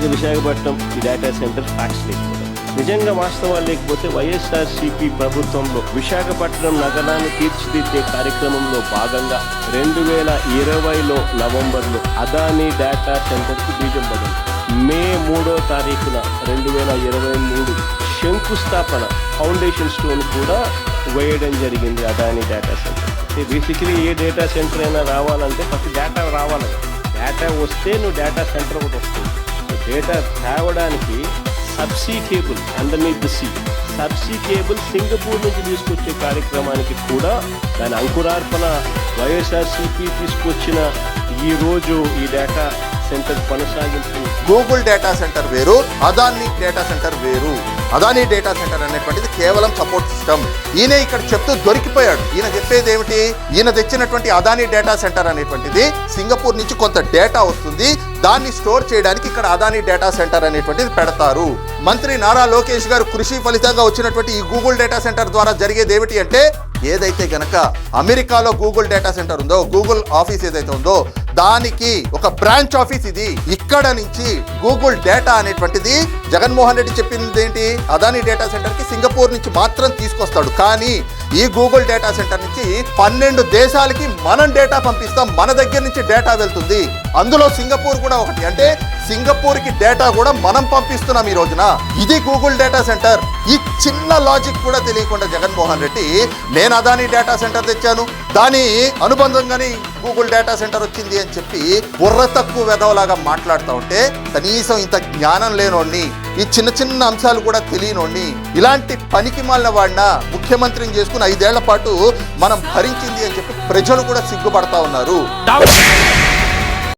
అయితే విశాఖపట్నం ఈ data centre facts లేకపోవడం. నిజంగా వాస్తవాలు లేకపోతే వైఎస్ఆర్సీపీ ప్రభుత్వంలో విశాఖపట్నం నగరాన్ని తీర్చిదిద్దే కార్యక్రమంలో భాగంగా 2020 నవంబర్లో అదానీ డేటా సెంటర్కి బీజం పడింది. మే 3వ తారీఖున 2023 శంకుస్థాపన ఫౌండేషన్ స్టోన్ కూడా వేయడం జరిగింది అదానీ డేటా సెంటర్. బేసికలీ ఏ డేటా సెంటర్ అయినా రావాలంటే ఫస్ట్ డేటా రావాలి. డేటా వస్తే నువ్వు డేటా సెంటర్ ఒకటి వస్తుంది. డేటా తేవడానికి subsea cable underneath the sea, subsea cable Singapore నుంచి తీసుకొచ్చే కార్యక్రమానికి కూడా దాని అంకురార్పణ వైఎస్ఆర్సీపీ తీసుకొచ్చిన ఈ రోజు ఈ డేటా సెంటర్ కొనసాగింపు. గూగుల్ డేటా సెంటర్ వేరు, అదానీ డేటా సెంటర్ వేరు. అదానీ డేటా సెంటర్ అనేటువంటిది కేవలం సపోర్ట్ సిస్టమ్. ఈయన ఇక్కడ చెప్తూ దొరికిపోయాడు. ఈయన చెప్పేది ఏమిటి? ఈయన తెచ్చినటువంటి అదానీ డేటా సెంటర్ అనేటువంటిది సింగపూర్ నుంచి కొంత డేటా వస్తుంది, దాన్ని స్టోర్ చేయడానికి ఇక్కడ అదానీ డేటా సెంటర్ అనేటువంటిది పెడతారు. మంత్రి నారా లోకేష్ గారు కృషి ఫలితంగా వచ్చినటువంటి ఈ గూగుల్ డేటా సెంటర్ ద్వారా జరిగేది ఏమిటి అంటే, ఏదైతే గనక అమెరికాలో గూగుల్ డేటా సెంటర్ ఉందో, గూగుల్ ఆఫీస్ ఏదైతే ఉందో దానికి ఒక బ్రాంచ్ ఆఫీస్ ఇది. ఇక్కడ నుంచి గూగుల్ డేటా అనేటువంటిది జగన్మోహన్ రెడ్డి చెప్పింది ఏంటి? అదానీ డేటా సెంటర్ కి సింగపూర్ నుంచి మాత్రం తీసుకొస్తాడు. కానీ ఈ గూగుల్ డేటా సెంటర్ నుంచి 12 దేశాలకి మనం డేటా పంపిస్తాం. మన దగ్గర నుంచి డేటా వెళ్తుంది. అందులో సింగపూర్ కూడా ఒకటి. అంటే సింగపూర్ కి డేటా కూడా మనం పంపిస్తున్నాం ఈ రోజున. ఇది గూగుల్ డేటా సెంటర్. ఈ చిన్న లాజిక్ కూడా తెలియకుండా జగన్మోహన్ రెడ్డి నేను అదానీ డేటా సెంటర్ తెచ్చాను, దాని అనుబంధంగానే గూగుల్ డేటా సెంటర్ వచ్చింది అని చెప్పి బుర్ర తక్కువ వెధవలాగా మాట్లాడుతూ ఉంటే, కనీసం ఇంత జ్ఞానం లేనోడిని, ఈ చిన్న చిన్న అంశాలు కూడా తెలియనోడిని, ఇలాంటి పనికి మాలిన వాడిన ముఖ్యమంత్రిని చేసుకుని 5 ఏళ్ల పాటు మనం భరించింది అని చెప్పి ప్రజలు కూడా సిగ్గుపడతా ఉన్నారు.